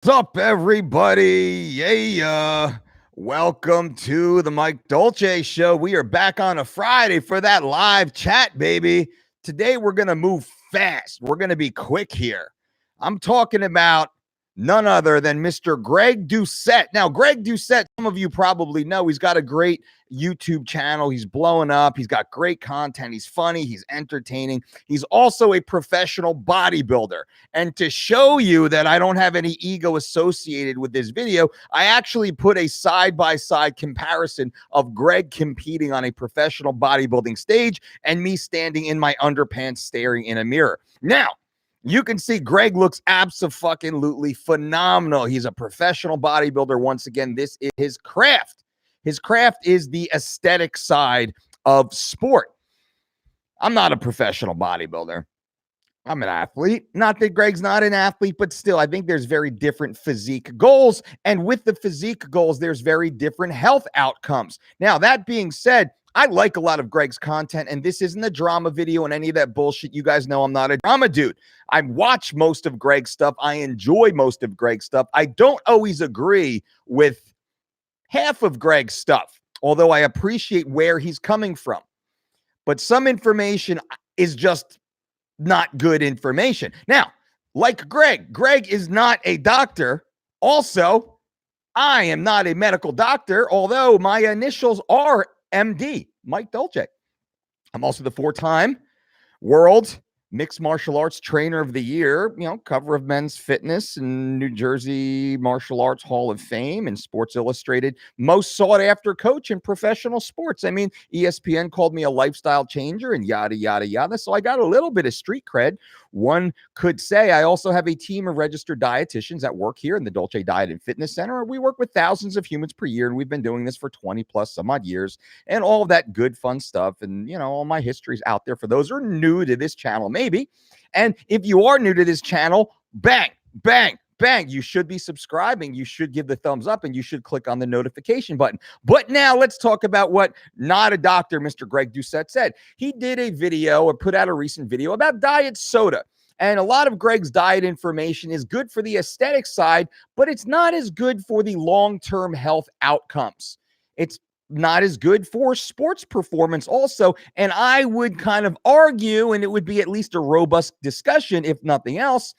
Up, everybody? Yeah. Welcome to the Mike Dolce Show. We are back on a Friday for that live chat, baby. Today, we're going to move fast. We're going to be quick here. I'm talking about none other than Mr. Greg Doucette. Now, Greg Doucette, some of you probably know, he's got a great YouTube channel. He's blowing up. He's got great content. He's funny. He's entertaining. He's also a professional bodybuilder. And to show you that I don't have any ego associated with this video, I actually put a side-by-side comparison of Greg competing on a professional bodybuilding stage and me standing in my underpants staring in a mirror. Now, you can see Greg looks abso-fucking-lutely phenomenal. He's a professional bodybuilder. Once again, this is his craft. His craft is the aesthetic side of sport. I'm not a professional bodybuilder. I'm an athlete. Not that Greg's not an athlete, but still, I think there's very different physique goals. And with the physique goals, there's very different health outcomes. Now, that being said, I like a lot of Greg's content, and this isn't a drama video and any of that bullshit. You guys know I'm not a drama dude. I watch most of Greg's stuff. I enjoy most of Greg's stuff. I don't always agree with half of Greg's stuff, although I appreciate where he's coming from. But some information is just not good information. Now, like Greg is not a doctor. Also, I am not a medical doctor, although my initials are MD, Mike Dolce. I'm also the 4-time world mixed martial arts trainer of the year, cover of Men's Fitness and New Jersey Martial Arts Hall of Fame and Sports Illustrated, most sought after coach in professional sports. I mean, ESPN called me a lifestyle changer and yada, yada, yada. So I got a little bit of street cred. One could say I also have a team of registered dietitians that work here in the Dolce Diet and Fitness Center. We work with thousands of humans per year, and we've been doing this for 20 plus some odd years and all of that good, fun stuff. And, all my history's out there for those who are new to this channel, maybe. And if you are new to this channel, bang, bang, bang, you should be subscribing. You should give the thumbs up and you should click on the notification button. But now let's talk about what not a doctor, Mr. Greg Doucette, said. He did a video or put out a recent video about diet soda. And a lot of Greg's diet information is good for the aesthetic side, but it's not as good for the long-term health outcomes. It's not as good for sports performance also. And I would kind of argue, and it would be at least a robust discussion, if nothing else,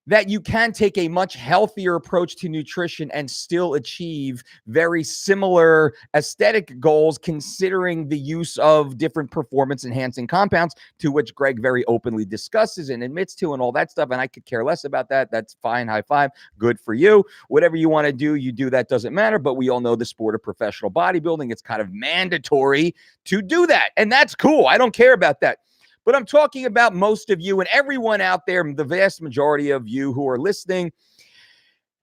that you can take a much healthier approach to nutrition and still achieve very similar aesthetic goals, considering the use of different performance enhancing compounds, to which Greg very openly discusses and admits to and all that stuff. And I could care less about that. That's fine. High five. Good for you. Whatever you want to do, you do. That doesn't matter. But we all know the sport of professional bodybuilding, it's kind of mandatory to do that. And that's cool. I don't care about that. But I'm talking about most of you and everyone out there, the vast majority of you who are listening,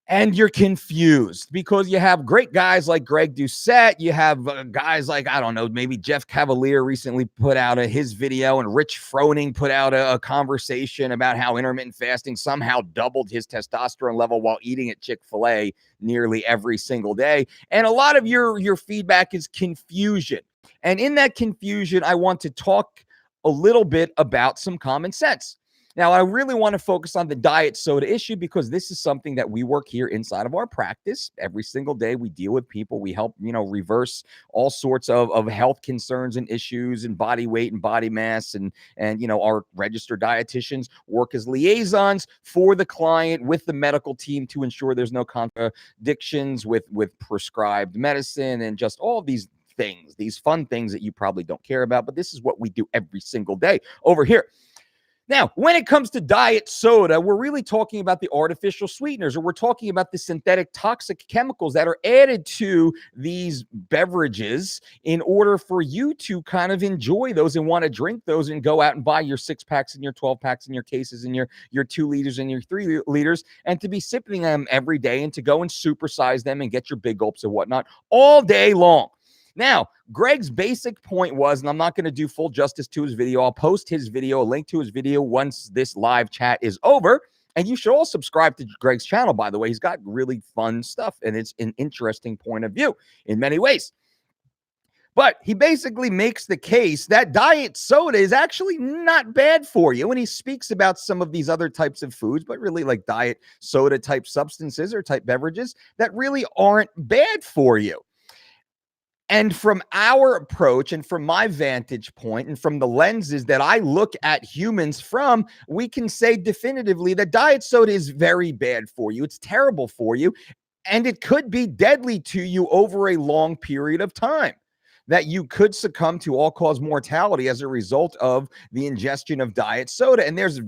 and you're confused because you have great guys like Greg Doucette. You have guys like, I don't know, maybe Jeff Cavaliere recently put out his video, and Rich Froning put out a conversation about how intermittent fasting somehow doubled his testosterone level while eating at Chick-fil-A nearly every single day. And a lot of your feedback is confusion. And in that confusion, I want to talk a little bit about some common sense. Now, I really want to focus on the diet soda issue because this is something that we work here inside of our practice. Every single day we deal with people. We help, reverse all sorts of health concerns and issues and body weight and body mass. And our registered dietitians work as liaisons for the client with the medical team to ensure there's no contradictions with prescribed medicine and just all these things, these fun things that you probably don't care about, but this is what we do every single day over here. Now, when it comes to diet soda, we're really talking about the artificial sweeteners, or we're talking about the synthetic toxic chemicals that are added to these beverages in order for you to kind of enjoy those and want to drink those and go out and buy your 6-packs and your 12-packs and your cases and your 2 liters and your 3 liters, and to be sipping them every day and to go and supersize them and get your big gulps and whatnot all day long. Now, Greg's basic point was, and I'm not going to do full justice to his video. I'll post his video, a link to his video once this live chat is over. And you should all subscribe to Greg's channel, by the way. He's got really fun stuff, and it's an interesting point of view in many ways. But he basically makes the case that diet soda is actually not bad for you. And he speaks about some of these other types of foods, but really like diet soda type substances or type beverages that really aren't bad for you. And from our approach and from my vantage point and from the lenses that I look at humans from, we can say definitively that diet soda is very bad for you. It's terrible for you. And it could be deadly to you over a long period of time. That you could succumb to all cause mortality as a result of the ingestion of diet soda. And there's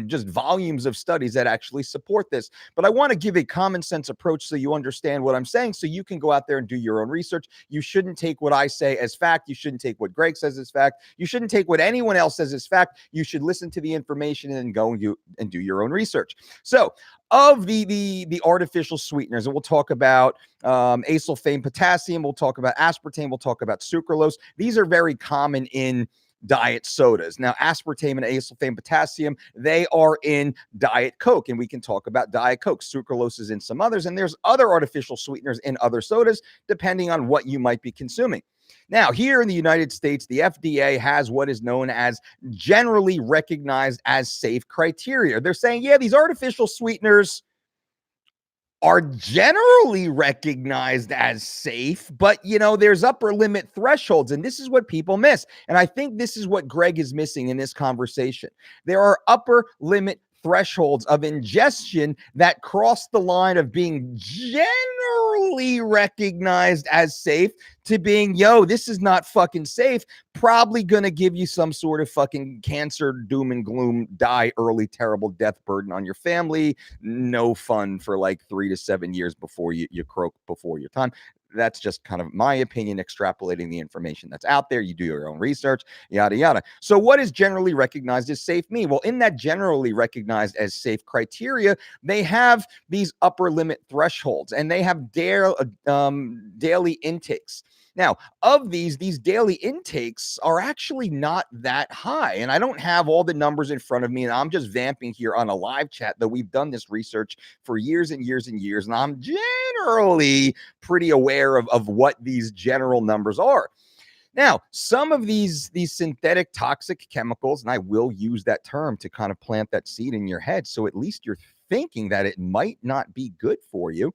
just volumes of studies that actually support this. But I want to give a common sense approach so you understand what I'm saying, so you can go out there and do your own research. You shouldn't take what I say as fact. You shouldn't take what Greg says as fact. You shouldn't take what anyone else says as fact. You should listen to the information and then go and do your own research. So, of the artificial sweeteners, and we'll talk about acesulfame potassium, we'll talk about aspartame, we'll talk about sucralose. These are very common in diet sodas. Now, aspartame and acesulfame potassium, they are in Diet Coke, and we can talk about Diet Coke. Sucralose is in some others, and there's other artificial sweeteners in other sodas, depending on what you might be consuming. Now, here in the United States, the FDA has what is known as generally recognized as safe criteria. They're saying, yeah, these artificial sweeteners are generally recognized as safe, but there's upper limit thresholds, and this is what people miss. And I think this is what Greg is missing in this conversation. There are upper limit thresholds of ingestion that cross the line of being generally recognized as safe to being, this is not fucking safe, probably gonna give you some sort of fucking cancer, doom and gloom, die early, terrible death burden on your family, no fun for like 3 to 7 years before you croak before your time. That's just kind of my opinion, extrapolating the information that's out there. You do your own research, yada, yada. So what is generally recognized as safe mean? Well, in that generally recognized as safe criteria, they have these upper limit thresholds, and they have daily intakes. Now, of these daily intakes are actually not that high. And I don't have all the numbers in front of me, and I'm just vamping here on a live chat, though we've done this research for years and years and years. And I'm generally pretty aware of what these general numbers are. Now, some of these synthetic toxic chemicals, and I will use that term to kind of plant that seed in your head, so at least you're thinking that it might not be good for you.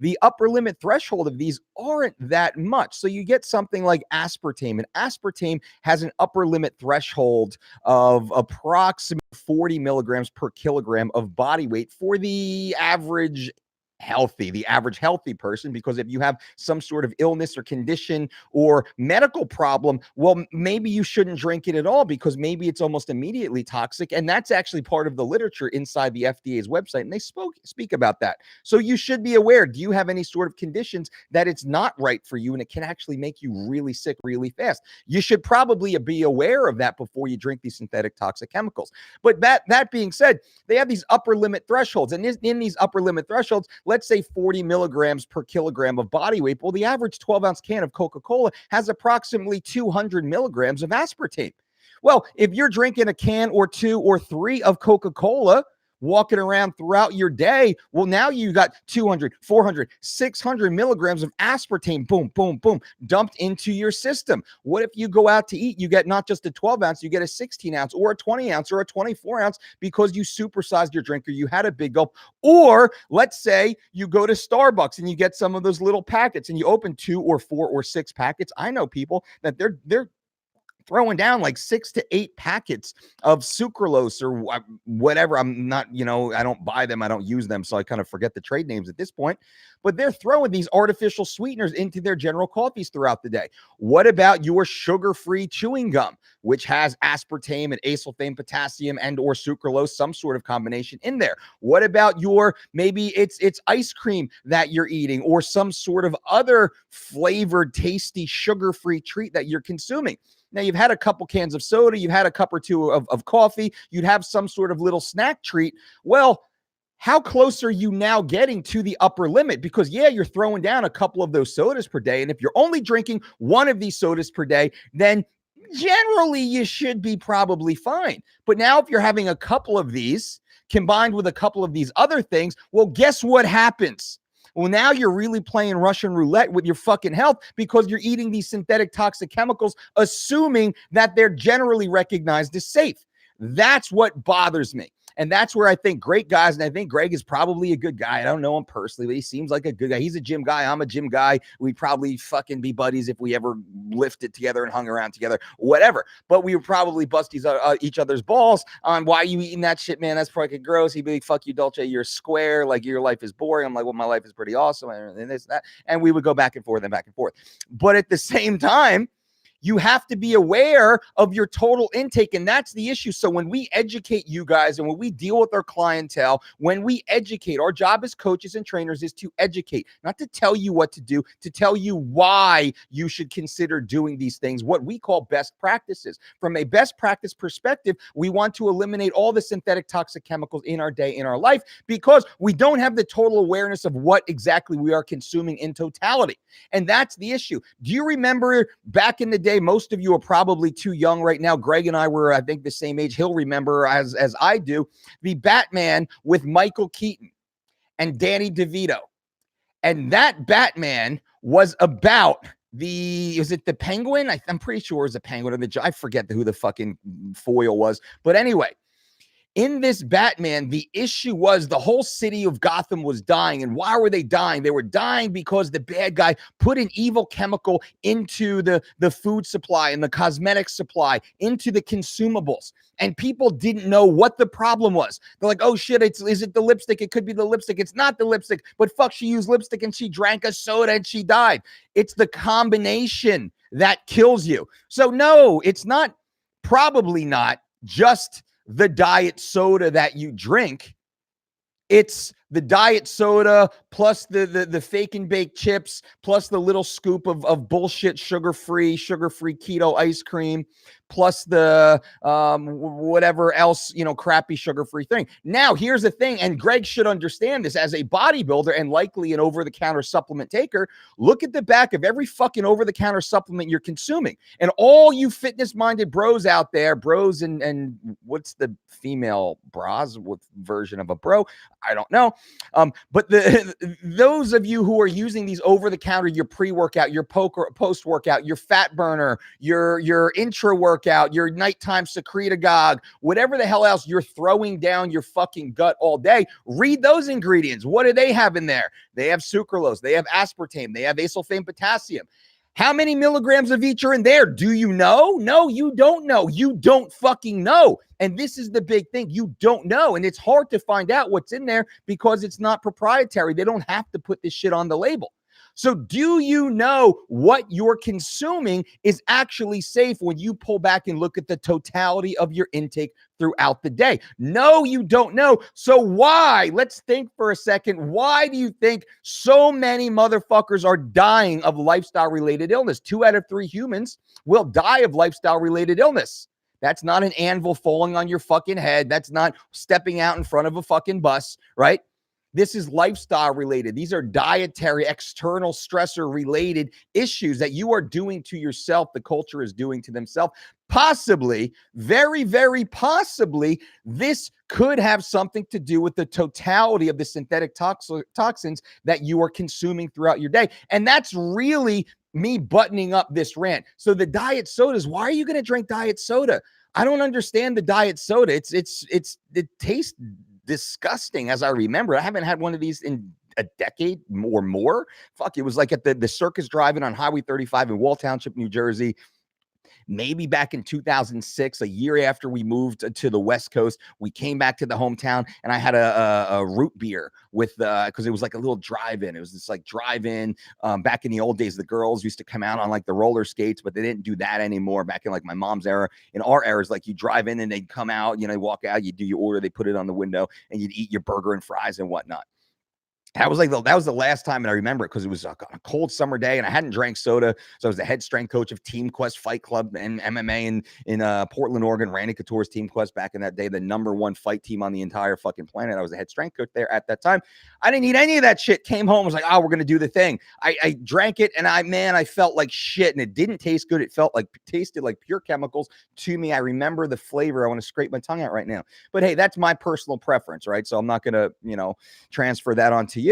The upper limit threshold of these aren't that much. So you get something like aspartame, and aspartame has an upper limit threshold of approximately 40 milligrams per kilogram of body weight for the average healthy person, because if you have some sort of illness or condition or medical problem, well, maybe you shouldn't drink it at all, because maybe it's almost immediately toxic. And that's actually part of the literature inside the FDA's website, and they speak about that. So you should be aware, do you have any sort of conditions that it's not right for you and it can actually make you really sick really fast? You should probably be aware of that before you drink these synthetic toxic chemicals. But that being said, they have these upper limit thresholds, and in these upper limit thresholds, let's say 40 milligrams per kilogram of body weight. Well, the average 12-ounce can of Coca-Cola has approximately 200 milligrams of aspartame. Well, if you're drinking a can or 2 or 3 of Coca-Cola, walking around throughout your day, well, now you got 200, 400, 600 milligrams of aspartame, boom, boom, boom, dumped into your system. What if you go out to eat? You get not just a 12 ounce, you get a 16 ounce or a 20 ounce or a 24 ounce because you supersized your drink, or you had a big gulp. Or let's say you go to Starbucks and you get some of those little packets and you open 2 or 4 or 6 packets. I know people that they're throwing down like 6 to 8 packets of sucralose or whatever. I'm not, I don't buy them. I don't use them. So I kind of forget the trade names at this point, but they're throwing these artificial sweeteners into their general coffees throughout the day. What about your sugar-free chewing gum, which has aspartame and acesulfame potassium and or sucralose, some sort of combination in there? What about maybe it's ice cream that you're eating, or some sort of other flavored, tasty, sugar-free treat that you're consuming? Now, you've had a couple cans of soda, you've had a cup or two of coffee, you'd have some sort of little snack treat. Well, how close are you now getting to the upper limit? Because, yeah, you're throwing down a couple of those sodas per day. And if you're only drinking one of these sodas per day, then generally you should be probably fine. But now if you're having a couple of these combined with a couple of these other things, well, guess what happens? Well, now you're really playing Russian roulette with your fucking health because you're eating these synthetic toxic chemicals, assuming that they're generally recognized as safe. That's what bothers me. And that's where I think great guys, and I think Greg is probably a good guy. I don't know him personally, but he seems like a good guy. He's a gym guy. I'm a gym guy. We'd probably fucking be buddies if we ever lifted together and hung around together, whatever. But we would probably bust each other's balls on why you eating that shit, man. That's fucking gross. He'd be like, fuck you, Dolce. You're square. Like, your life is boring. I'm like, well, my life is pretty awesome. And this, that. And we would go back and forth and back and forth. But at the same time, you have to be aware of your total intake, and that's the issue. So when we educate you guys and when we deal with our clientele, when we educate, our job as coaches and trainers is to educate, not to tell you what to do, to tell you why you should consider doing these things, what we call best practices. From a best practice perspective, we want to eliminate all the synthetic toxic chemicals in our day, in our life, because we don't have the total awareness of what exactly we are consuming in totality. And that's the issue. Do you remember back in the day? Most of you are probably too young right now. Greg and I were, I think, the same age. He'll remember as I do, the Batman with Michael Keaton and Danny DeVito. And that Batman was about is it the Penguin? I'm pretty sure it was a Penguin or I forget who the fucking foil was. But anyway, in this Batman, the issue was the whole city of Gotham was dying. And why were they dying? They were dying because the bad guy put an evil chemical into the food supply and the cosmetic supply, into the consumables. And people didn't know what the problem was. They're like, oh shit, is it the lipstick? It could be the lipstick. It's not the lipstick, but fuck, she used lipstick and she drank a soda and she died. It's the combination that kills you. So no, it's not, probably not just the diet soda that you drink. It's the diet soda plus the fake and baked chips plus the little scoop of bullshit sugar-free keto ice cream plus the whatever else, crappy sugar-free thing. Now, here's the thing, and Greg should understand this as a bodybuilder and likely an over-the-counter supplement taker. Look at the back of every fucking over-the-counter supplement you're consuming. And all you fitness-minded bros out there, bros and what's the female bras with version of a bro? I don't know. But those of you who are using these over-the-counter, your pre-workout, your post-workout, your fat burner, your intra-workout, your nighttime secretagogue, whatever the hell else you're throwing down your fucking gut all day, read those ingredients. What do they have in there? They have sucralose, they have aspartame, they have acesulfame potassium. How many milligrams of each are in there? Do you know? No, you don't know. You don't fucking know. And this is the big thing. You don't know. And it's hard to find out what's in there because it's not proprietary. They don't have to put this shit on the label. So do you know what you're consuming is actually safe when you pull back and look at the totality of your intake throughout the day? No, you don't know. So why? Let's think for a second. Why do you think so many motherfuckers are dying of lifestyle-related illness? 2 out of 3 humans will die of lifestyle-related illness. That's not an anvil falling on your fucking head. That's not stepping out in front of a fucking bus, right? This is lifestyle related. These are dietary, external stressor related issues that you are doing to yourself. The culture is doing to themselves. Possibly, very, very possibly, this could have something to do with the totality of the synthetic toxins that you are consuming throughout your day. And that's really me buttoning up this rant. So the diet sodas, why are you going to drink diet soda? I don't understand the diet soda. It tastes disgusting as I remember. I haven't had one of these in a decade or more. Fuck, it was like at the Circus Drive-In on Highway 35 in Wall Township, New Jersey. Maybe back in 2006, a year after we moved to the West Coast, we came back to the hometown and I had a root beer with because it was like a little drive-in. It was this like drive-in. Back in the old days, the girls used to come out on like the roller skates, but they didn't do that anymore. Back in like my mom's era. In our eras, like you drive in and they'd come out, walk out, you do your order, they put it on the window, and you'd eat your burger and fries and whatnot. That was the last time, and I remember it because it was a cold summer day, and I hadn't drank soda. So I was the head strength coach of Team Quest Fight Club and MMA in Portland, Oregon. Randy Couture's Team Quest back in that day, the #1 fight team on the entire fucking planet. I was the head strength coach there at that time. I didn't eat any of that shit. Came home, was like, oh, we're gonna do the thing. I drank it, and I felt like shit, and it didn't taste good. It tasted like pure chemicals to me. I remember the flavor. I want to scrape my tongue out right now. But hey, that's my personal preference, right? So I'm not gonna transfer that onto you.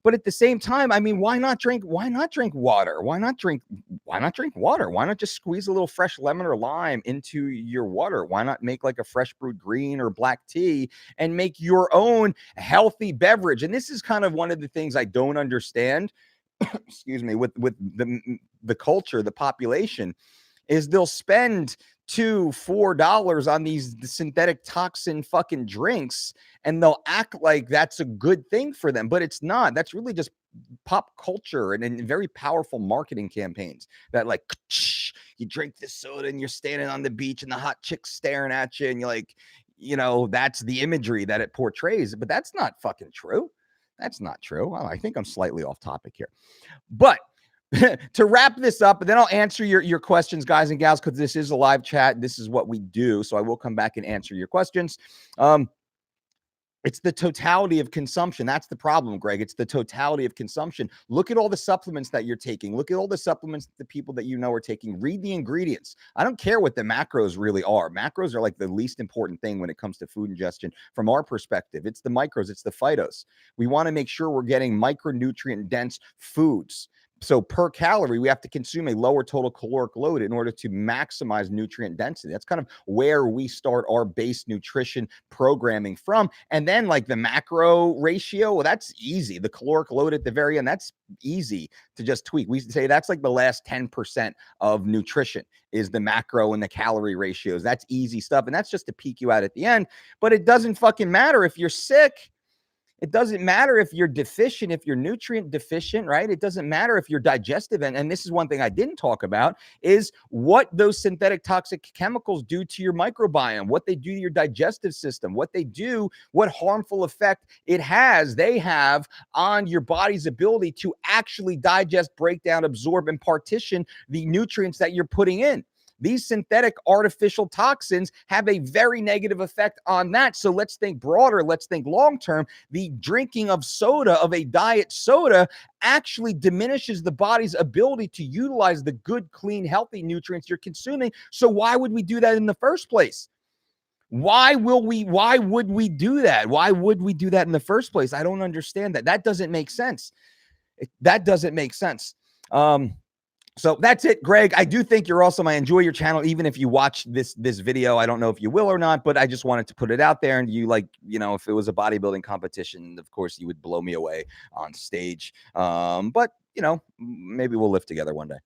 But at the same time, I mean, why not drink water? Why not drink water? Why not just squeeze a little fresh lemon or lime into your water? Why not make like a fresh brewed green or black tea and make your own healthy beverage? And this is kind of one of the things I don't understand, excuse me, with the culture, the population, is they'll spend $2-4 on these synthetic toxin fucking drinks and they'll act like that's a good thing for them, but it's not. That's really just pop culture and very powerful marketing campaigns that like you drink this soda and you're standing on the beach and the hot chick's staring at you and you're like, that's the imagery that it portrays, but that's not fucking true. That's not true. Well, I think I'm slightly off topic here, but to wrap this up, and then I'll answer your questions, guys and gals, because this is a live chat. This is what we do. So I will come back and answer your questions. It's the totality of consumption. That's the problem, Greg. It's the totality of consumption. Look at all the supplements that you're taking. Look at all the supplements that the people that you know are taking. Read the ingredients. I don't care what the macros really are. Macros are like the least important thing when it comes to food ingestion from our perspective. It's the micros. It's the phytos. We want to make sure we're getting micronutrient dense foods. So per calorie, we have to consume a lower total caloric load in order to maximize nutrient density. That's kind of where we start our base nutrition programming from. And then like the macro ratio, well, that's easy. The caloric load at the very end, that's easy to just tweak. We say that's like the last 10% of nutrition is the macro and the calorie ratios. That's easy stuff. And that's just to peak you out at the end. But it doesn't fucking matter if you're sick. It doesn't matter if you're deficient, if you're nutrient deficient, right? It doesn't matter if you're digestive. And this is one thing I didn't talk about is what those synthetic toxic chemicals do to your microbiome, what they do to your digestive system, what harmful effect they have on your body's ability to actually digest, break down, absorb, and partition the nutrients that you're putting in. These synthetic artificial toxins have a very negative effect on that. So let's think broader. Let's think long-term. The drinking of soda, of a diet soda, actually diminishes the body's ability to utilize the good, clean, healthy nutrients you're consuming. So why would we do that in the first place? Why would we do that? Why would we do that in the first place? I don't understand that. That doesn't make sense. That doesn't make sense. So that's it, Greg. I do think you're awesome. I enjoy your channel, even if you watch this video. I don't know if you will or not, but I just wanted to put it out there. And you if it was a bodybuilding competition, of course, you would blow me away on stage. But maybe we'll live together one day.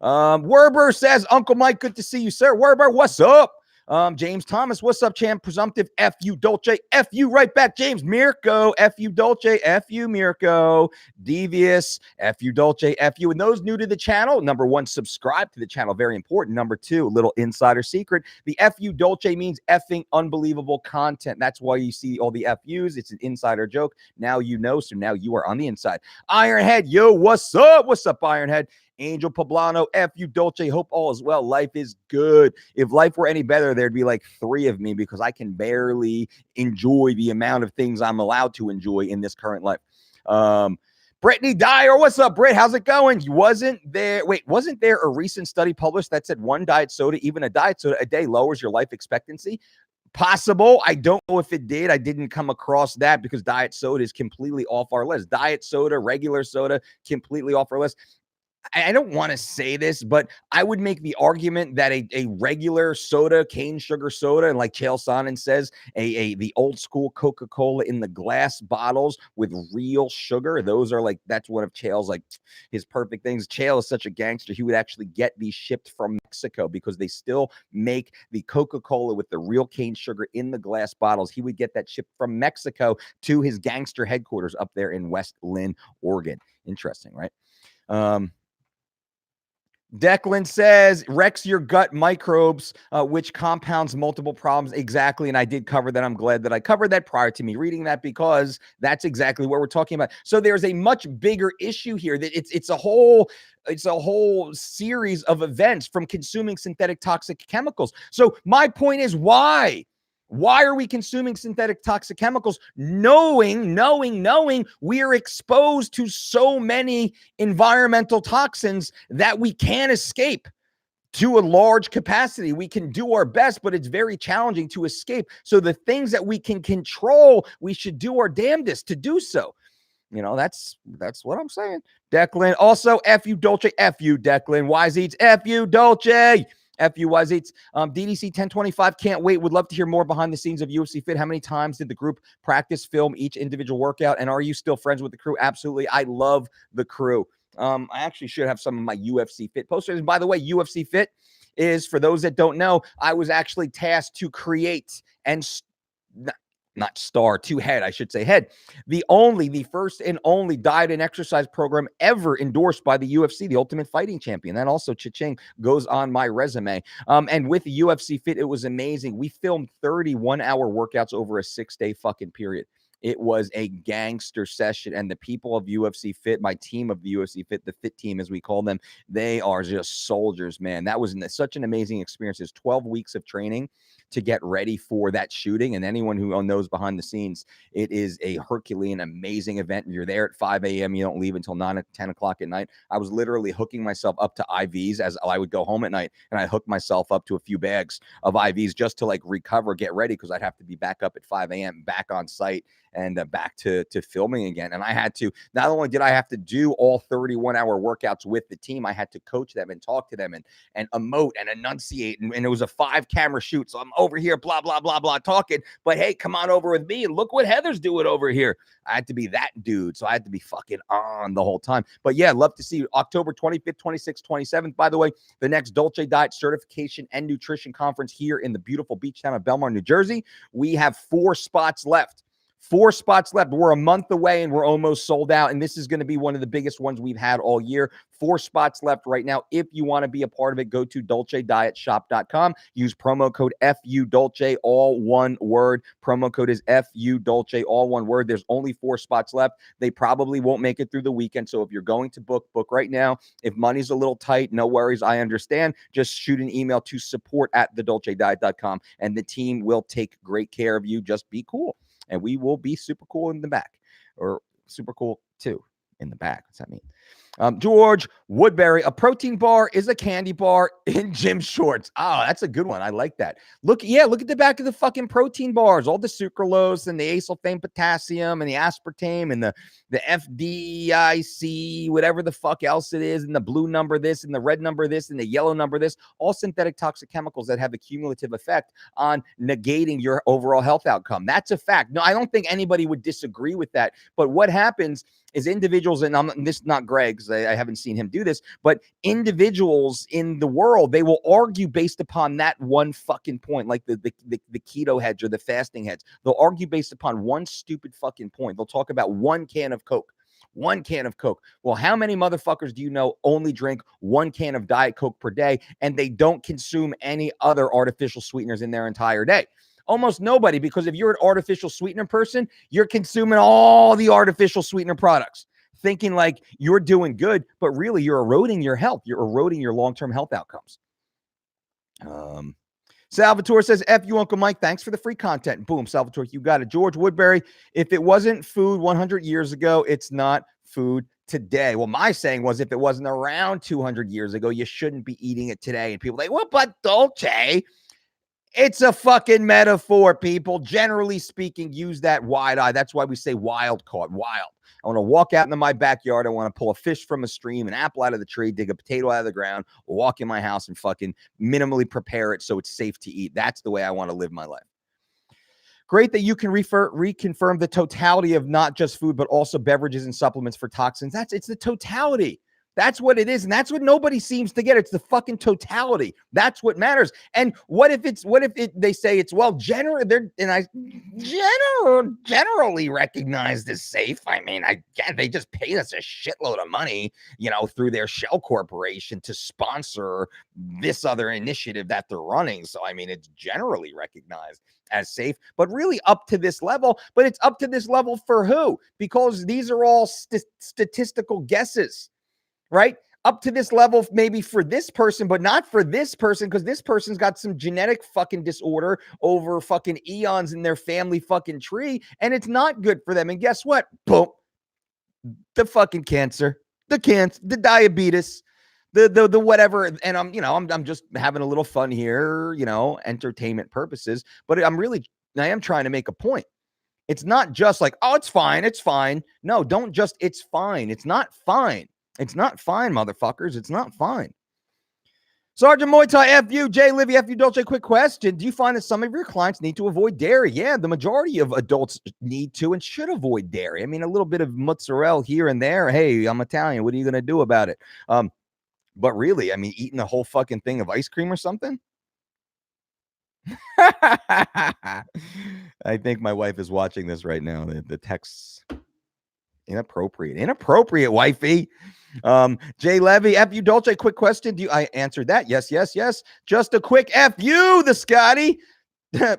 Werber says, Uncle Mike, good to see you, sir. Werber, what's up? James Thomas, what's up, champ? Presumptive, F you, Dolce, F you, right back, James. Mirko, F you, Dolce, F you, Mirko. Devious, F you, Dolce, F you. And those new to the channel, number one, subscribe to the channel, very important. Number two, a little insider secret, the F you, Dolce means effing unbelievable content. That's why you see all the FUs. It's an insider joke. Now you know, so now you are on the inside. Ironhead, yo, what's up? What's up, Ironhead? Angel Poblano, F you, Dolce, hope all is well. Life is good. If life were any better, there'd be like 3 of me because I can barely enjoy the amount of things I'm allowed to enjoy in this current life. Brittany Dyer, what's up, Britt? How's it going? Wasn't there a recent study published that said one diet soda, even a diet soda a day, lowers your life expectancy? Possible. I don't know if it did. I didn't come across that because diet soda is completely off our list. Diet soda, regular soda, completely off our list. I don't want to say this, but I would make the argument that a regular soda, cane sugar soda, and like Chael Sonnen says, the old school Coca-Cola in the glass bottles with real sugar, that's one of Chael's his perfect things. Chael is such a gangster. He would actually get these shipped from Mexico because they still make the Coca-Cola with the real cane sugar in the glass bottles. He would get that shipped from Mexico to his gangster headquarters up there in West Lynn, Oregon. Interesting, right? Declan says, wrecks your gut microbes, which compounds multiple problems. Exactly. And I did cover that. I'm glad that I covered that prior to me reading that because that's exactly what we're talking about. So there's a much bigger issue here that it's a whole series of events from consuming synthetic toxic chemicals. So my point is, why? Why are we consuming synthetic toxic chemicals knowing we are exposed to so many environmental toxins that we can't escape to a large capacity? We can do our best, but it's very challenging to escape. So the things that we can control, we should do our damnedest to do so. That's what I'm saying. Declan. Also, F you, Dolce. F you, Declan. Wise Eats. F you, Dolce. F you, Wise Eats. DDC 1025. Can't wait. Would love to hear more behind the scenes of UFC Fit. How many times did the group practice, film each individual workout? And are you still friends with the crew? Absolutely. I love the crew. I actually should have some of my UFC Fit posters. And by the way, UFC Fit is, for those that don't know, I was actually tasked to create and not star, to head, I should say head, the first and only diet and exercise program ever endorsed by the UFC, the Ultimate Fighting Champion. That also, cha-ching, goes on my resume. And with the UFC Fit, it was amazing. We filmed 31-hour workouts over a 6-day fucking period. It was a gangster session, and the people of UFC Fit, my team of the UFC Fit, the Fit team as we call them, they are just soldiers, man. That was such an amazing experience. It's 12 weeks of training to get ready for that shooting. And anyone who knows behind the scenes, it is a Herculean, amazing event. You're there at 5 a.m. You don't leave until 9 or 10 o'clock at night. I was literally hooking myself up to IVs as I would go home at night, and I hooked myself up to a few bags of IVs just to recover, get ready, because I'd have to be back up at 5 a.m., back on site, and back to filming again. And I had to, not only did I have to do all 31-hour workouts with the team, I had to coach them and talk to them and emote and enunciate. And it was a 5-camera shoot. So I'm over here, blah, blah, blah, blah, talking. But hey, come on over with me and look what Heather's doing over here. I had to be that dude. So I had to be fucking on the whole time. But yeah, love to see you. October 25th, 26th, 27th. By the way, the next Dolce Diet Certification and Nutrition Conference here in the beautiful beach town of Belmar, New Jersey. We have 4 spots left. 4 spots left. We're a month away and we're almost sold out. And this is going to be one of the biggest ones we've had all year. 4 spots left right now. If you want to be a part of it, go to dolcedietshop.com. Use promo code FUDolce, all one word. Promo code is FUDolce, all one word. There's only 4 spots left. They probably won't make it through the weekend. So if you're going to book right now. If money's a little tight, no worries. I understand. Just shoot an email to support@thedolcediet.com and the team will take great care of you. Just be cool. And we will be super cool in the back, or super cool too in the back. What's that mean? George Woodbury, a protein bar is a candy bar in gym shorts. Oh, that's a good one. I like that. Look at the back of the fucking protein bars, all the sucralose and the acyl potassium and the aspartame and the FDIC, whatever the fuck else it is, and the blue number this and the red number this and the yellow number this, all synthetic toxic chemicals that have a cumulative effect on negating your overall health outcome. That's a fact. No, I don't think anybody would disagree with that. But what happens is individuals, and this is not Greg, because I haven't seen him do this, but individuals in the world, they will argue based upon that one fucking point, like the keto heads or the fasting heads. They'll argue based upon one stupid fucking point. They'll talk about one can of Coke. One can of Coke. Well, how many motherfuckers do you know only drink 1 can of Diet Coke per day and they don't consume any other artificial sweeteners in their entire day? Almost nobody, because if you're an artificial sweetener person, you're consuming all the artificial sweetener products, thinking like you're doing good, but really you're eroding your health. You're eroding your long-term health outcomes. Salvatore says, F you, Uncle Mike. Thanks for the free content. Boom, Salvatore, you got it. George Woodbury, if it wasn't food 100 years ago, it's not food today. Well, my saying was, if it wasn't around 200 years ago, you shouldn't be eating it today. And people are like, well, but Dolce, it's a fucking metaphor, people. Generally speaking, use that wide eye. That's why we say wild caught, wild. I want to walk out into my backyard. I want to pull a fish from a stream, an apple out of the tree, dig a potato out of the ground, walk in my house and fucking minimally prepare it so it's safe to eat. That's the way I want to live my life. Great that you can reconfirm the totality of not just food, but also beverages and supplements for toxins. It's the totality. That's what it is. And that's what nobody seems to get. It's the fucking totality. That's what matters. And what if they say it's, well, generally recognized as safe. I mean, they just pay us a shitload of money, through their shell corporation to sponsor this other initiative that they're running. So, I mean, it's generally recognized as safe, but really up to this level. But it's up to this level for who? Because these are all statistical guesses. Right? Up to this level, maybe for this person, but not for this person, because this person's got some genetic fucking disorder over fucking eons in their family fucking tree, and it's not good for them. And guess what? Boom. The fucking cancer, the diabetes, the whatever. And I'm just having a little fun here, entertainment purposes, but I am trying to make a point. It's not just like, oh, it's fine. It's fine. No, don't just, it's fine. It's not fine. It's not fine, motherfuckers. It's not fine. Sergeant Muay Thai, FU, Jay Livy, FU Dolce, quick question. Do you find that some of your clients need to avoid dairy? Yeah, the majority of adults need to and should avoid dairy. I mean, a little bit of mozzarella here and there. Hey, I'm Italian. What are you going to do about it? But really, I mean, eating a whole fucking thing of ice cream or something? I think my wife is watching this right now. The texts inappropriate, wifey. Jay Levy, F you Dolce, quick question. I answered that? Yes. Just a quick F you, the Scotty.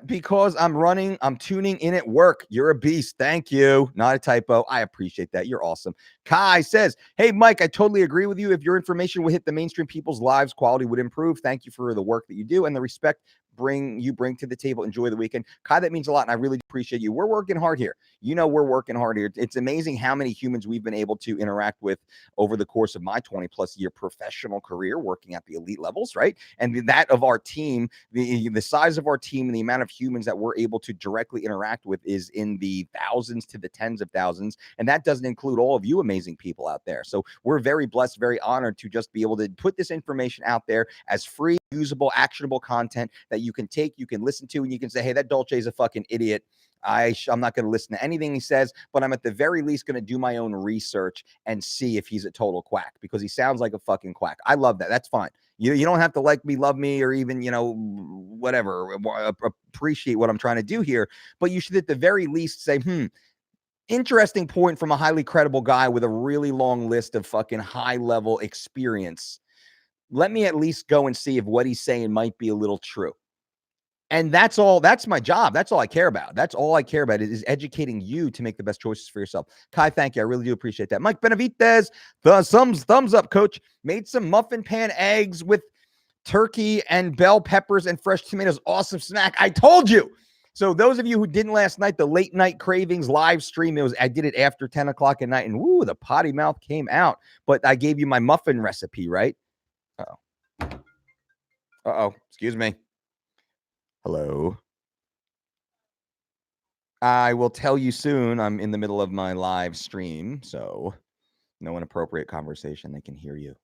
Because I'm tuning in at work. You're a beast. Thank you. Not a typo. I appreciate that. You're awesome. Kai says, hey, Mike, I totally agree with you. If your information would hit the mainstream people's lives, quality would improve. Thank you for the work that you do and the respect you bring to the table. Enjoy the weekend. Kai, that means a lot, and I really appreciate you. We're working hard here. You know, we're working hard here. It's amazing how many humans we've been able to interact with over the course of my 20 plus year professional career working at the elite levels, right? And that of our team, the size of our team and the amount of humans that we're able to directly interact with is in the thousands to the tens of thousands. And that doesn't include all of you amazing people out there. So we're very blessed, very honored to just be able to put this information out there as free, usable, actionable content that you can take, you can listen to, and you can say, hey, that Dolce is a fucking idiot. I'm not going to listen to anything he says, but I'm at the very least going to do my own research and see if he's a total quack, because he sounds like a fucking quack. I love that. That's fine. You don't have to like me, love me, or even, whatever, appreciate what I'm trying to do here. But you should at the very least say, interesting point from a highly credible guy with a really long list of fucking high level experience. Let me at least go and see if what he's saying might be a little true. And that's all. That's my job. That's all I care about. That's all I care about is educating you to make the best choices for yourself. Kai, thank you. I really do appreciate that. Mike Benavides, thumbs up, coach. Made some muffin pan eggs with turkey and bell peppers and fresh tomatoes. Awesome snack. I told you. So those of you who didn't last night, the late night cravings live stream, I did it after 10 o'clock at night, and woo, the potty mouth came out. But I gave you my muffin recipe, right? Uh-oh. Excuse me. Hello. I will tell you soon. I'm in the middle of my live stream, so no inappropriate conversation. They can hear you.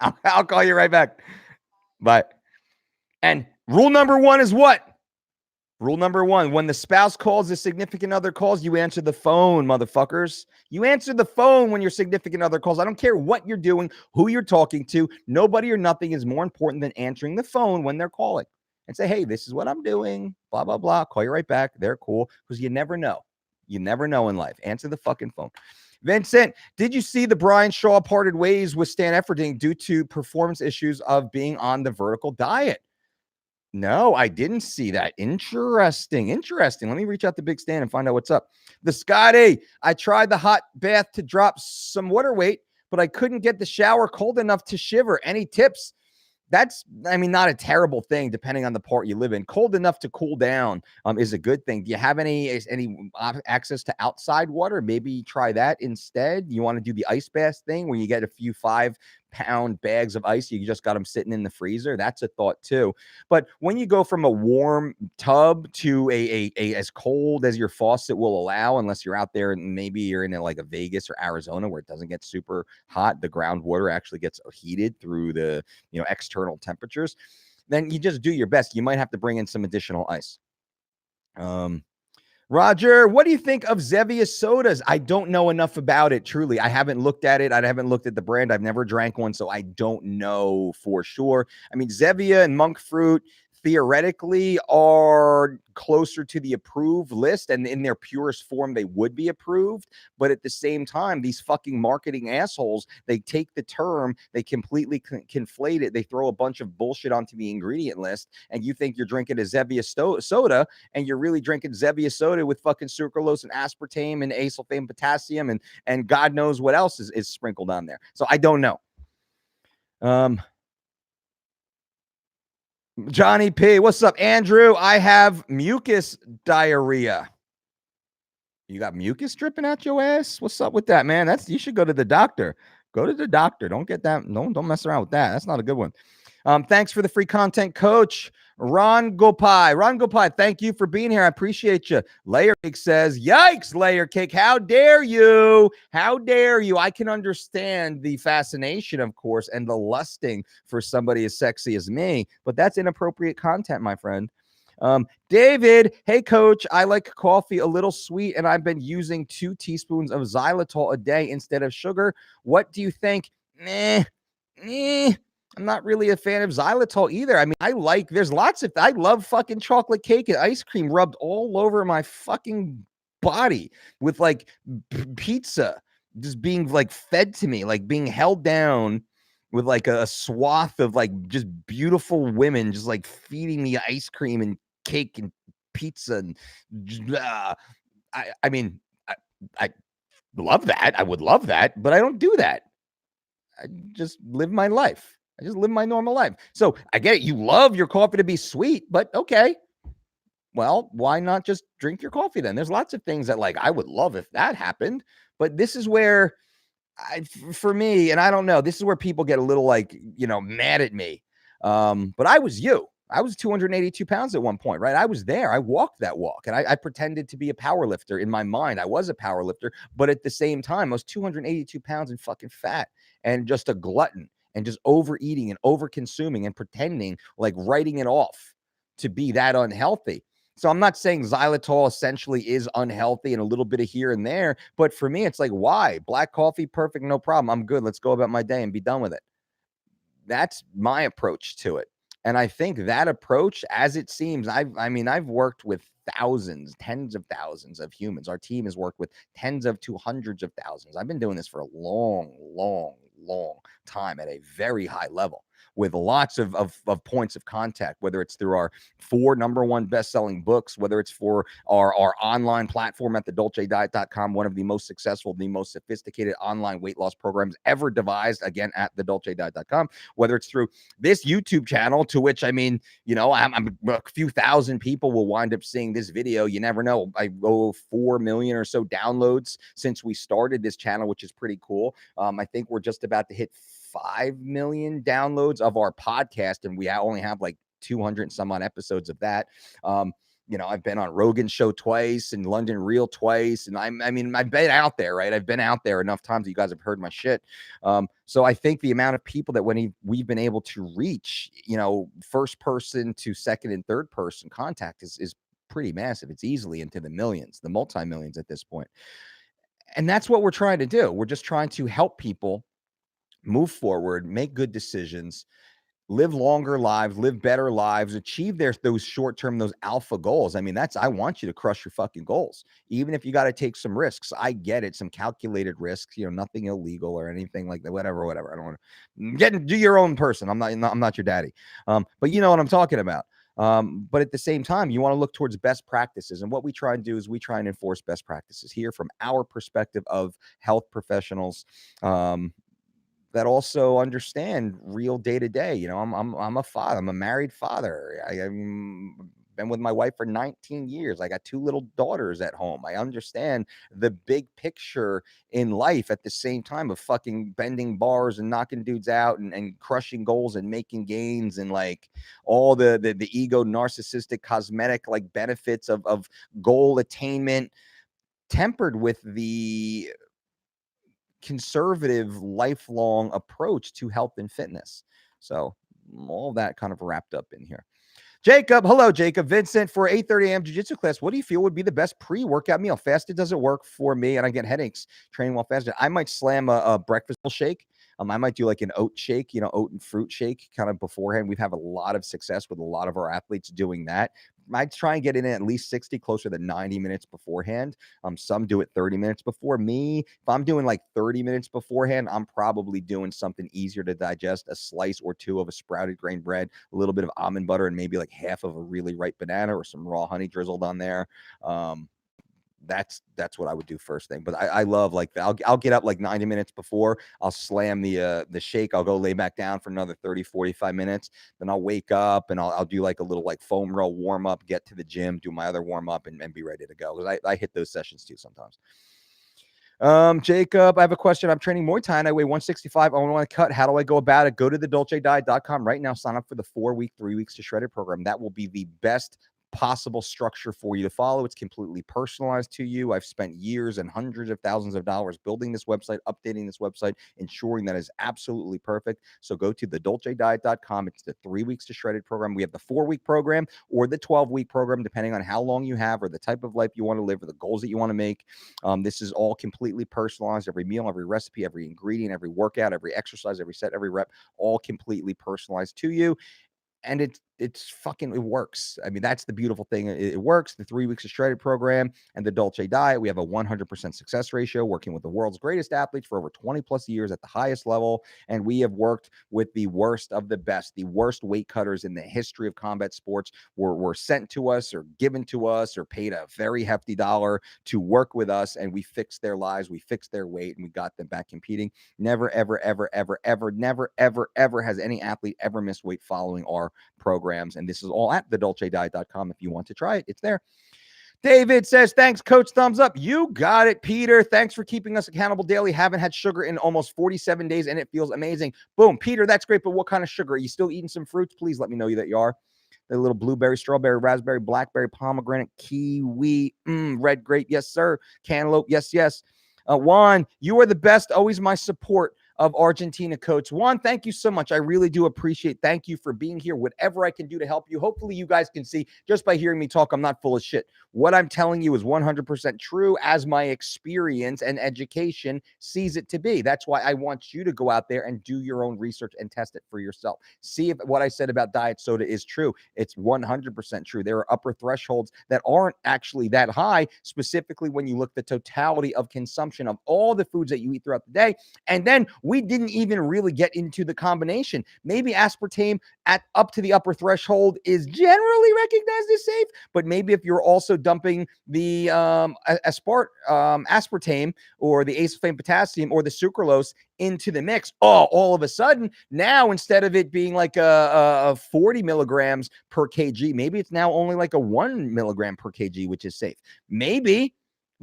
I'll call you right back. But, and rule number 1 is what? Rule number 1, when the spouse calls, the significant other calls, you answer the phone, motherfuckers. You answer the phone when your significant other calls. I don't care what you're doing, who you're talking to. Nobody or nothing is more important than answering the phone when they're calling and say, hey, this is what I'm doing, blah, blah, blah. Call you right back. They're cool, because you never know. You never know in life. Answer the fucking phone. Vincent, did you see the Brian Shaw parted ways with Stan Efferding due to performance issues of being on the vertical diet? No, I didn't see that. Interesting. Let me reach out to Big Stan and find out what's up. The Scotty, I tried the hot bath to drop some water weight, but I couldn't get the shower cold enough to shiver. Any tips? That's, not a terrible thing, depending on the part you live in. Cold enough to cool down is a good thing. Do you have any access to outside water? Maybe try that instead. You want to do the ice bath thing where you get a few 5-pound bags of ice. You just got them sitting in the freezer. That's a thought too. But when you go from a warm tub to a as cold as your faucet will allow, unless you're out there and maybe you're in like a Vegas or Arizona where it doesn't get super hot, the groundwater actually gets heated through the external temperatures, then you just do your best. You might have to bring in some additional ice. Roger, what do you think of Zevia sodas? I don't know enough about it, truly. I haven't looked at it. I haven't looked at the brand. I've never drank one, so I don't know for sure. Zevia and monk fruit theoretically are closer to the approved list, and in their purest form they would be approved. But at the same time, these fucking marketing assholes, they take the term, they completely conflate it, they throw a bunch of bullshit onto the ingredient list, and you think you're drinking a Zevia soda, and you're really drinking Zevia soda with fucking sucralose and aspartame and acesulfame potassium and God knows what else is sprinkled on there. So I don't know. Johnny P, what's up? Andrew, I have mucus diarrhea. You got mucus dripping out your ass? What's up with that, man? You should go to the doctor. Go to the doctor. Don't get that. Don't mess around with that. That's not a good one. Thanks for the free content, Coach. Ron Gopai, thank you for being here. I appreciate you. Layer Cake says, yikes, Layer Cake. How dare you? How dare you? I can understand the fascination, of course, and the lusting for somebody as sexy as me, but that's inappropriate content, my friend. David, hey coach, I like coffee a little sweet and I've been using 2 teaspoons of xylitol a day instead of sugar. What do you think? Eh, I'm not really a fan of xylitol either. I mean, I love fucking chocolate cake and ice cream rubbed all over my fucking body with like pizza just being like fed to me, like being held down with like a swath of like just beautiful women just like feeding me ice cream and cake and pizza and I mean I love that. I would love that, but I don't do that. I just live my life. I just live my normal life. So I get it. You love your coffee to be sweet, but okay. Well, why not just drink your coffee then? There's lots of things that like I would love if that happened, but this is where for me, and I don't know, this is where people get a little like, mad at me. But I was you. I was 282 pounds at one point, right? I was there. I walked that walk and I pretended to be a power lifter in my mind. I was a power lifter, but at the same time, I was 282 pounds and fucking fat and just a glutton and just overeating and over consuming and pretending like writing it off to be that unhealthy. So I'm not saying xylitol essentially is unhealthy and a little bit of here and there, but for me, it's like, why? Black coffee, perfect, no problem. I'm good. Let's go about my day and be done with it. That's my approach to it. And I think that approach, as it seems, I've worked with thousands, tens of thousands of humans. Our team has worked with tens of to hundreds of thousands. I've been doing this for a long, long, long time at a very high level with lots of points of contact, whether it's through our 4 number one best-selling books, whether it's for our online platform at thedolcediet.com, one of the most successful, the most sophisticated online weight loss programs ever devised, again, at thedolcediet.com, whether it's through this YouTube channel, to which, I'm a few thousand people will wind up seeing this video. You never know. I go 4 million or so downloads since we started this channel, which is pretty cool. I think we're just about to hit 5 million downloads of our podcast, and we only have like 200 and some odd episodes of that. I've been on Rogan's show twice and London Real twice. And I've been out there, right? I've been out there enough times that you guys have heard my shit. So I think the amount of people that we've been able to reach, first person to second and third person contact is pretty massive. It's easily into the millions, the multi-millions at this point. And that's what we're trying to do. We're just trying to help people move forward, make good decisions, live longer lives, live better lives, achieve those short-term, those alpha goals. I want you to crush your fucking goals, even if you got to take some risks. I get it. Some calculated risks, nothing illegal or anything like that, whatever. I don't want to do your own person. I'm not your daddy. But you know what I'm talking about. But at the same time, you want to look towards best practices. And what we try and do is we try and enforce best practices here from our perspective of health professionals, that also understand real day to day. I'm a father. I'm a married father. I've been with my wife for 19 years. I got 2 little daughters at home. I understand the big picture in life at the same time of fucking bending bars and knocking dudes out and crushing goals and making gains and like all the ego, narcissistic, cosmetic like benefits of goal attainment, tempered with the conservative lifelong approach to health and fitness. So all that kind of wrapped up in here. Jacob, hello, Jacob. Vincent, for 8:30 a.m. jiu-jitsu class, what do you feel would be the best pre-workout meal? Fasted doesn't work for me, and I get headaches training while fasted. I might slam a breakfast shake. I might do like an oat shake, oat and fruit shake kind of beforehand. We've had a lot of success with a lot of our athletes doing that. I'd try and get in at least 60, closer to 90 minutes beforehand. Some do it 30 minutes before. Me, if I'm doing like 30 minutes beforehand, I'm probably doing something easier to digest, a slice or two of a sprouted grain bread, a little bit of almond butter, and maybe like half of a really ripe banana or some raw honey drizzled on there. That's what I would do first thing. But I love like I'll get up like 90 minutes before. I'll slam the shake. I'll go lay back down for another 30, 45 minutes. Then I'll wake up and I'll do like a little like foam roll warm up, get to the gym, do my other warm up and be ready to go. Because I hit those sessions too sometimes. Jacob, I have a question. I'm training Muay Thai and I weigh 165. I want to cut. How do I go about it? Go to thedolcediet.com right now. Sign up for the 4-week, 3 weeks to shredded program. That will be the best possible structure for you to follow. It's completely personalized to you. I've spent years and hundreds of thousands of dollars building this website, updating this website, ensuring that is absolutely perfect. So go to thedolcediet.com. It's the 3 weeks to shredded program. We have the 4-week program or the 12-week program, depending on how long you have or the type of life you want to live or the goals that you want to make. This is all completely personalized. Every meal, every recipe, every ingredient, every workout, every exercise, every set, every rep, all completely personalized to you. And it's fucking, it works. I mean, that's the beautiful thing. It works. The 3 weeks of shredded program and the Dolce diet. We have a 100% success ratio, working with the world's greatest athletes for over 20 plus years at the highest level. And we have worked with the worst of the best, the worst weight cutters in the history of combat sports were sent to us or given to us or paid a very hefty dollar to work with us. And we fixed their lives. We fixed their weight and we got them back competing. Never, ever, ever, ever, ever, never, ever, ever has any athlete ever missed weight following our programs. And this is all at thedolcediet.com. If you want to try it, it's there. David says, thanks, coach. Thumbs up. You got it, Peter. Thanks for keeping us accountable daily. Haven't had sugar in almost 47 days, and it feels amazing. Boom. Peter, that's great, but what kind of sugar? Are you still eating some fruits? Please let me know that you are. The little blueberry, strawberry, raspberry, blackberry, pomegranate, kiwi, red grape. Yes, sir. Cantaloupe. Yes, yes. Juan, you are the best. Always my support of Argentina, coach. Juan, thank you so much. I really do appreciate. Thank you for being here. Whatever I can do to help you. Hopefully you guys can see just by hearing me talk, I'm not full of shit. What I'm telling you is 100% true as my experience and education sees it to be. That's why I want you to go out there and do your own research and test it for yourself. See if what I said about diet soda is true. It's 100% true. There are upper thresholds that aren't actually that high, specifically when you look at the totality of consumption of all the foods that you eat throughout the day. And then we didn't even really get into the combination. Maybe aspartame at up to the upper threshold is generally recognized as safe, but maybe if you're also dumping the aspartame or the acetylene potassium or the sucralose into the mix, all of a sudden now instead of it being like a 40 milligrams per kg, maybe it's now only like a 1 milligram per kg, which is safe. Maybe.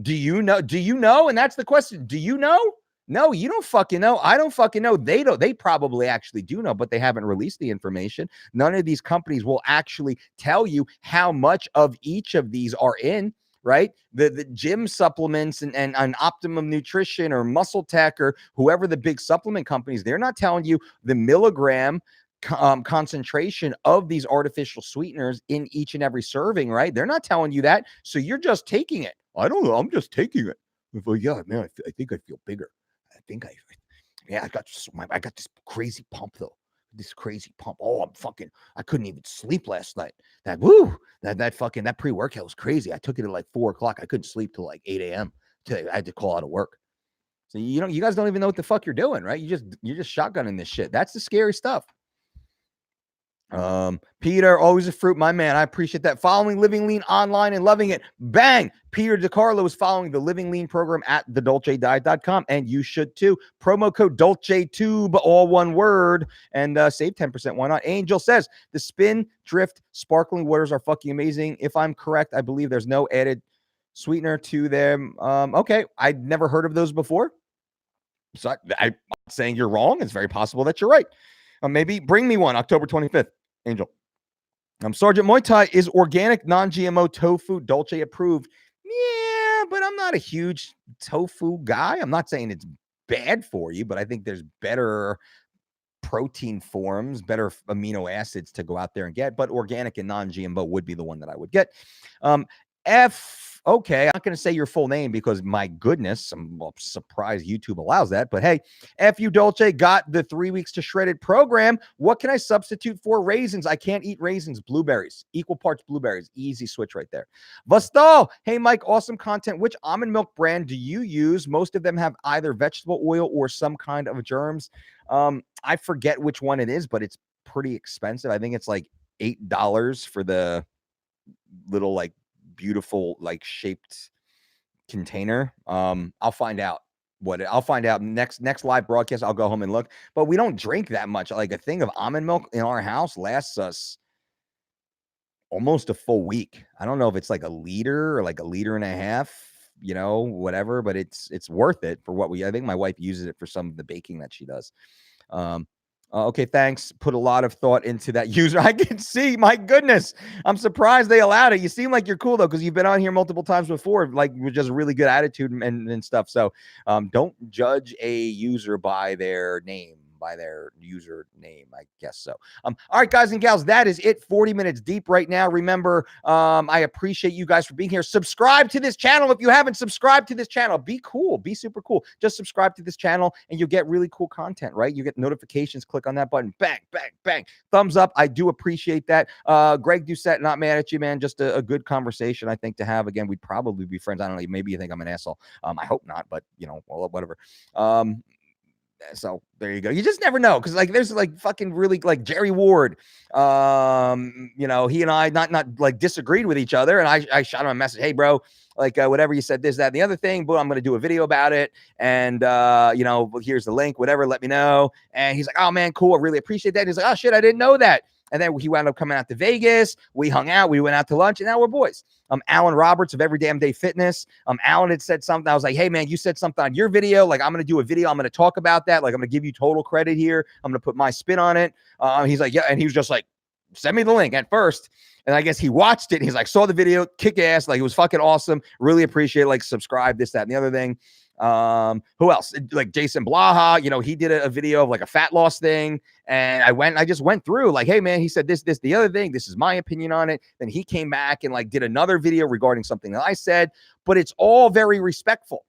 Do you know? And that's the question. Do you know? No, you don't fucking know. I don't fucking know. They don't. They probably actually do know, but they haven't released the information. None of these companies will actually tell you how much of each of these are in, right? The gym supplements and Optimum Nutrition or Muscle Tech or whoever the big supplement companies, they're not telling you the milligram concentration of these artificial sweeteners in each and every serving, right? They're not telling you that. So you're just taking it. I don't know. I'm just taking it. Well, yeah, man, I think I feel bigger. I got this crazy pump though. This crazy pump. Oh, I couldn't even sleep last night. That pre-workout was crazy. I took it at like 4:00. I couldn't sleep till like 8 a.m. I had to call out of work. So you guys don't even know what the fuck you're doing, right? You're just shotgunning this shit. That's the scary stuff. Peter, always a fruit, my man. I appreciate that. Following Living Lean online and loving it. Bang! Peter DiCarlo is following the Living Lean program at thedolcediet.com, and you should too. Promo code DolceTube, all one word, and save 10%. Why not? Angel says the Spin Drift sparkling waters are fucking amazing. If I'm correct, I believe there's no added sweetener to them. Okay, I'd never heard of those before. So I'm not saying you're wrong. It's very possible that you're right. Maybe bring me one October 25th, Angel. Sergeant Muay Thai is organic, non-GMO tofu, Dolce approved. Yeah, but I'm not a huge tofu guy. I'm not saying it's bad for you, but I think there's better protein forms, better amino acids to go out there and get. But organic and non-GMO would be the one that I would get. Okay, I'm not going to say your full name because my goodness, I'm surprised YouTube allows that. But hey, F.U. Dolce got the 3 weeks to shredded program. What can I substitute for raisins? I can't eat raisins. Blueberries, equal parts blueberries. Easy switch right there. Vastal, hey Mike, awesome content. Which almond milk brand do you use? Most of them have either vegetable oil or some kind of germs. I forget which one it is, but it's pretty expensive. I think it's like $8 for the little like beautiful like shaped container. I'll find out next live broadcast. I'll go home and look, but we don't drink that much. Like a thing of almond milk in our house lasts us almost a full week. I don't know if it's like a liter or like a liter and a half. whatever, but it's worth it for what I think my wife uses it for some of the baking that she does. Um, okay, thanks. Put a lot of thought into that user. I can see, my goodness. I'm surprised they allowed it. You seem like you're cool though, because you've been on here multiple times before, like with just really good attitude and stuff. So don't judge a user by their name, by their username, I guess so. All right, guys and gals, that is it. 40 minutes deep right now. Remember, I appreciate you guys for being here. Subscribe to this channel if you haven't subscribed to this channel. Be cool, be super cool. Just subscribe to this channel and you'll get really cool content, right? You get notifications, click on that button, bang, bang, bang. Thumbs up. I do appreciate that. Greg Doucette, not mad at you, man. Just a good conversation, I think, to have. Again, we'd probably be friends. I don't know. Maybe you think I'm an asshole. I hope not, but well, whatever. So there you go. You just never know, because like there's like fucking really like Jerry Ward. He and I not like disagreed with each other, and I shot him a message, hey bro, like whatever you said, this, that, and the other thing, but I'm gonna do a video about it, and here's the link, whatever, let me know. And he's like, oh man, cool, I really appreciate that. And he's like, oh shit, I didn't know that. And then he wound up coming out to Vegas. We hung out. We went out to lunch, and now we're boys. Alan Roberts of Every Damn Day Fitness. Alan had said something. I was like, hey, man, you said something on your video. Like, I'm going to do a video. I'm going to talk about that. Like, I'm going to give you total credit here. I'm going to put my spin on it. He's like, yeah. And he was just like, send me the link at first. And I guess he watched it. And he's like, saw the video, kick ass. Like, it was fucking awesome. Really appreciate it. Like, subscribe, this, that, and the other thing. Who else? Like Jason Blaha, he did a video of like a fat loss thing. And I just went through like, hey man, he said this, the other thing. This is my opinion on it. Then he came back and like did another video regarding something that I said, but it's all very respectful.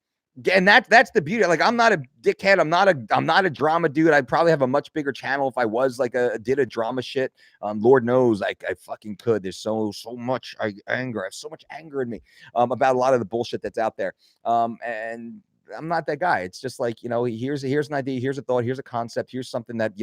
And that's the beauty. Like, I'm not a dickhead. I'm not a drama dude. I'd probably have a much bigger channel if I was like did a drama shit. Lord knows I fucking could. There's so much anger. I have so much anger in me about a lot of the bullshit that's out there. And I'm not that guy. It's just like, here's an idea, here's a thought, here's a concept, here's something that,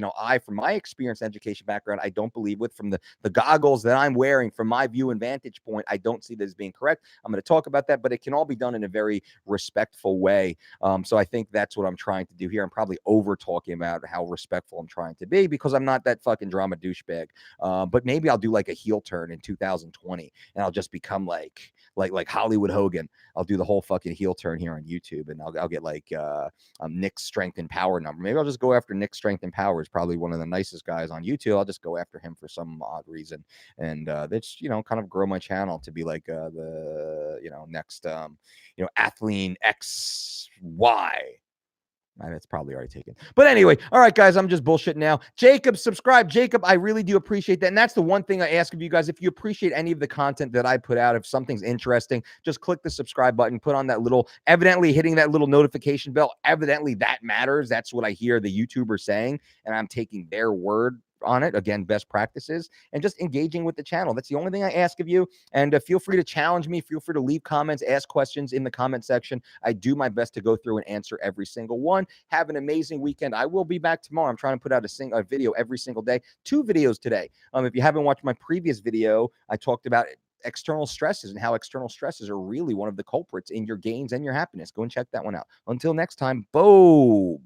from my experience, education background, I don't believe with, from the goggles that I'm wearing, from my view and vantage point, I don't see this as being correct. I'm going to talk about that, but it can all be done in a very respectful way. So I think that's what I'm trying to do here. I'm probably over talking about how respectful I'm trying to be, because I'm not that fucking drama douchebag. But maybe I'll do like a heel turn in 2020 and I'll just become like Hollywood Hogan. I'll do the whole fucking heel turn here on YouTube, and I'll get like Nick's strength and power number. Maybe I'll just go after Nick's strength and power. Is probably one of the nicest guys on YouTube. I'll just go after him for some odd reason, and that's kind of grow my channel to be like the next Athlean XY. That's probably already taken. But anyway, all right, guys, I'm just bullshitting now. Jacob, subscribe. Jacob, I really do appreciate that. And that's the one thing I ask of you guys. If you appreciate any of the content that I put out, if something's interesting, just click the subscribe button, put on that little, evidently hitting that little notification bell. Evidently that matters. That's what I hear the YouTubers saying, and I'm taking their word on it. Again, best practices, and just engaging with the channel. That's the only thing I ask of you. And feel free to challenge me. Feel free to leave comments, ask questions in the comment section. I do my best to go through and answer every single one. Have an amazing weekend. I will be back tomorrow. I'm trying to put out a video every single day. 2 videos today. If you haven't watched my previous video, I talked about external stresses and how external stresses are really one of the culprits in your gains and your happiness. Go and check that one out. Until next time, boom.